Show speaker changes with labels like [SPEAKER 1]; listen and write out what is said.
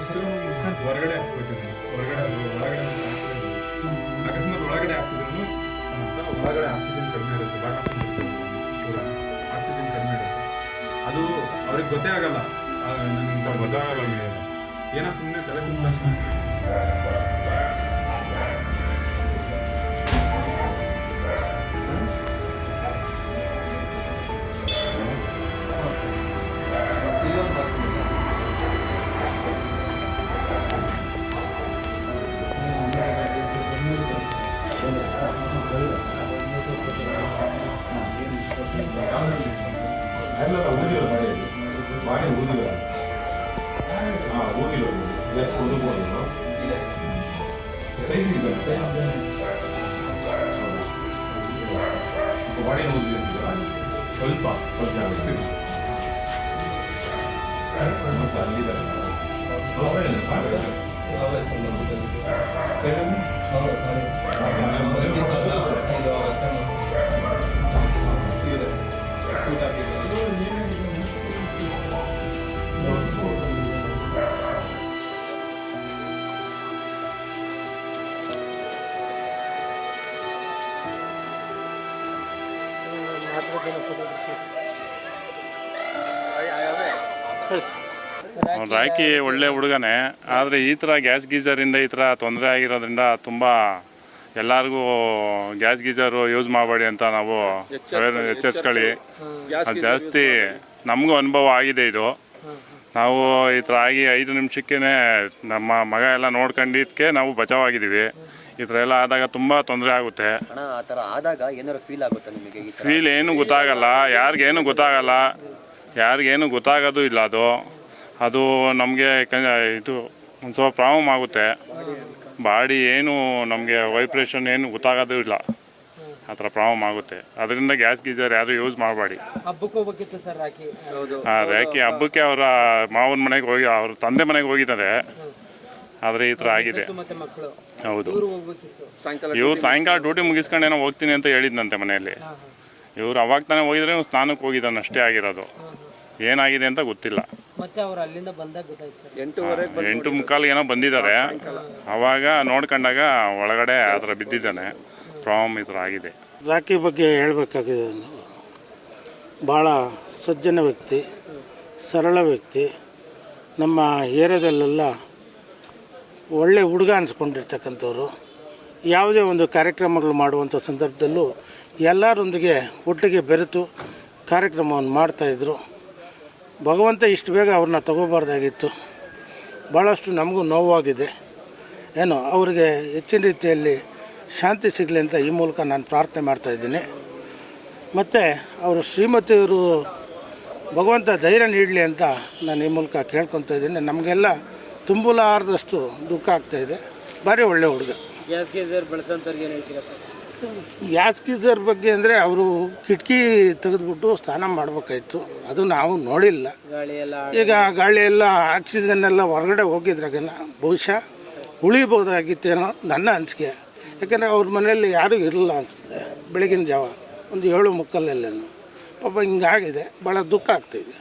[SPEAKER 1] ಹೊರಗಡೆ ಹಾಕ್ಸ್ಬಿಟ್ಟಿದ್ದೀನಿ. ಒಳಗಡೆ ಅಕಸ್ಮಾತ್ ಒಳಗಡೆ ಹಾಕ್ಸಿದ್ರು ಒಳಗಡೆ ಆಕ್ಸಿಜನ್ ಕಡಿಮೆ ಇರುತ್ತೆ. ಪೂರ ಆಕ್ಸಿಜನ್ ಕಡಿಮೆ ಇರುತ್ತೆ. ಅದು ಅವ್ರಿಗೆ ಗೊತ್ತೇ ಆಗಲ್ಲ. ನನಗೆ ಗೊತ್ತಾಗಲ್ಲ, ಏನೋ ಸುಮ್ಮನೆ ತಲೆ ಸುತ್ತ.
[SPEAKER 2] ಎಲ್ಲ ಊದಿರೋ ಬಾಡಿ ಊದಿರೋ ಊದಿರೋ ಎಷ್ಟು ಓದಬಹುದು ಸೈಜ್ ಇದೆ ಬಾಡಿ ಊದಿರ್ತೀರ ಸ್ವಲ್ಪ ಅಲ್ಲಿದ್ದಾರೆ
[SPEAKER 3] ರಾಕಿ ಒಳ್ಳೆ ಹುಡುಗನೇ, ಆದರೆ ಈ ಥರ ಗ್ಯಾಸ್ ಗೀಜರಿಂದ ಈ ಥರ ತೊಂದರೆ ಆಗಿರೋದ್ರಿಂದ ತುಂಬ ಎಲ್ಲರಿಗೂ ಗ್ಯಾಸ್ ಗೀಜರು ಯೂಸ್ ಮಾಡಬೇಡಿ ಅಂತ ನಾವು ಎಚ್ಚರಿಸ್ಕೊಳ್ಳಿ. ಅದು ಜಾಸ್ತಿ ನಮಗೂ ಅನುಭವ ಆಗಿದೆ. ಇದು ನಾವು ಈ ಥರ ಆಗಿ 5 ನಿಮಿಷಕ್ಕೇ ನಮ್ಮ ಮಗ ಎಲ್ಲ ನೋಡ್ಕೊಂಡಿದ್ದಕ್ಕೆ ನಾವು ಬಚಾವಾಗಿದ್ದೀವಿ. ಈ ಥರ ಎಲ್ಲ ಆದಾಗ ತುಂಬ ತೊಂದರೆ ಆಗುತ್ತೆ. ಫೀಲ್ ಏನು ಗೊತ್ತಾಗಲ್ಲ, ಯಾರಿಗೇನು ಗೊತ್ತಾಗೋದು ಇಲ್ಲ. ಅದು ನಮಗೆ ಇದು ಒಂದು ಸ್ವಲ್ಪ ಪ್ರಾಬ್ಲಮ್ ಆಗುತ್ತೆ. ಬಾಡಿ ಏನು ನಮಗೆ ವೈಬ್ರೇಷನ್ ಏನು ಗೊತ್ತಾಗೋದು ಇಲ್ಲ, ಆ ಥರ ಪ್ರಾಬ್ಲಮ್ ಆಗುತ್ತೆ. ಅದರಿಂದ ಗ್ಯಾಸ್ ಗೀಜರ್ ಯಾರು ಯೂಸ್ ಮಾಡಬೇಡಿ. ರಾಕಿ ಹಬ್ಬಕ್ಕೆ ಅವರ ಮಾವನ ಮನೆಗೆ ಹೋಗಿ ಅವ್ರ ತಂದೆ ಮನೆಗೆ ಹೋಗಿದ್ದಾರೆ, ಆದರೆ ಈ ಥರ ಆಗಿದೆ. ಹೌದು, ಇವ್ರು ಸಾಯಂಕಾಲ ಡ್ಯೂಟಿ ಮುಗಿಸ್ಕೊಂಡು ಏನೋ ಹೋಗ್ತೀನಿ ಅಂತ ಹೇಳಿದ್ನಂತೆ ಮನೆಯಲ್ಲಿ. ಇವ್ರು ಅವಾಗ ತಾನೇ ಹೋಗಿದ್ರೆ ಸ್ನಾನಕ್ಕೆ ಹೋಗಿದ್ದಾನೆ, ಅಷ್ಟೇ ಆಗಿರೋದು. ಏನಾಗಿದೆ ಅಂತ ಗೊತ್ತಿಲ್ಲ. 8:45 ಏನೋ ಬಂದಿದ್ದಾರೆ. ಅವಾಗ ನೋಡ್ಕೊಂಡಾಗ ಒಳಗಡೆ ಆ ಥರ ಬಿದ್ದಿದ್ದಾನೆ. ಪ್ರಾಬ್ಲಮ್ ಈ ಥರ ಆಗಿದೆ.
[SPEAKER 4] ರಾಕಿ ಬಗ್ಗೆ ಹೇಳಬೇಕಾಗಿದೆ. ಭಾಳ ಸಜ್ಜನ ವ್ಯಕ್ತಿ, ಸರಳ ವ್ಯಕ್ತಿ. ನಮ್ಮ ಏರಿಯಾದಲ್ಲೆಲ್ಲ ಒಳ್ಳೆ ಹುಡುಗ ಅನಿಸ್ಕೊಂಡಿರ್ತಕ್ಕಂಥವ್ರು. ಯಾವುದೇ ಒಂದು ಕಾರ್ಯಕ್ರಮಗಳು ಮಾಡುವಂಥ ಸಂದರ್ಭದಲ್ಲೂ ಎಲ್ಲರೊಂದಿಗೆ ಒಟ್ಟಿಗೆ ಬೆರೆತು ಕಾರ್ಯಕ್ರಮವನ್ನು ಮಾಡ್ತಾಯಿದ್ರು. ಭಗವಂತ ಇಷ್ಟು ಬೇಗ ಅವ್ರನ್ನ ತಗೋಬಾರ್ದಾಗಿತ್ತು. ಭಾಳಷ್ಟು ನಮಗೂ ನೋವಾಗಿದೆ. ಏನೋ ಅವರಿಗೆ ಹೆಚ್ಚಿನ ರೀತಿಯಲ್ಲಿ ಶಾಂತಿ ಸಿಗಲಿ ಅಂತ ಈ ಮೂಲಕ ನಾನು ಪ್ರಾರ್ಥನೆ ಮಾಡ್ತಾಯಿದ್ದೀನಿ. ಮತ್ತು ಅವರು ಶ್ರೀಮತಿಯವರು ಭಗವಂತ ಧೈರ್ಯ ನೀಡಲಿ ಅಂತ ನಾನು ಈ ಮೂಲಕ ಕೇಳ್ಕೊತಾ ಇದ್ದೀನಿ. ನಮಗೆಲ್ಲ ತುಂಬಲಾರದಷ್ಟು ದುಃಖ ಆಗ್ತಾಯಿದೆ. ಭಾರಿ ಒಳ್ಳೆ ಹುಡುಗ. ಗ್ಯಾಸ್ ಗೀಜರ್ ಬಗ್ಗೆ ಅಂದರೆ ಅವರು ಕಿಟಕಿ ತೆಗೆದುಬಿಟ್ಟು ಸ್ನಾನ ಮಾಡಬೇಕಾಯ್ತು. ಅದು ನಾವು ನೋಡಿಲ್ಲ. ಈಗ ಗಾಳಿ ಎಲ್ಲ ಆಕ್ಸಿಜನ್ ಎಲ್ಲ ಹೊರಗಡೆ ಹೋಗಿದ್ರಾಗ ಬಹುಶಃ ಉಳಿಬೋದಾಗಿತ್ತೇನೋ ನನ್ನ ಅನಿಸಿಕೆ. ಯಾಕೆಂದರೆ ಅವ್ರ ಮನೆಯಲ್ಲಿ ಯಾರೂ ಇರಲಿಲ್ಲ ಅನಿಸ್ತದೆ. ಬೆಳಗಿನ ಜಾವ ಒಂದು 7:45 ಪಾಪ ಹಿಂಗಾಗಿದೆ. ಭಾಳ ದುಃಖ ಆಗ್ತಾಯಿದೆ.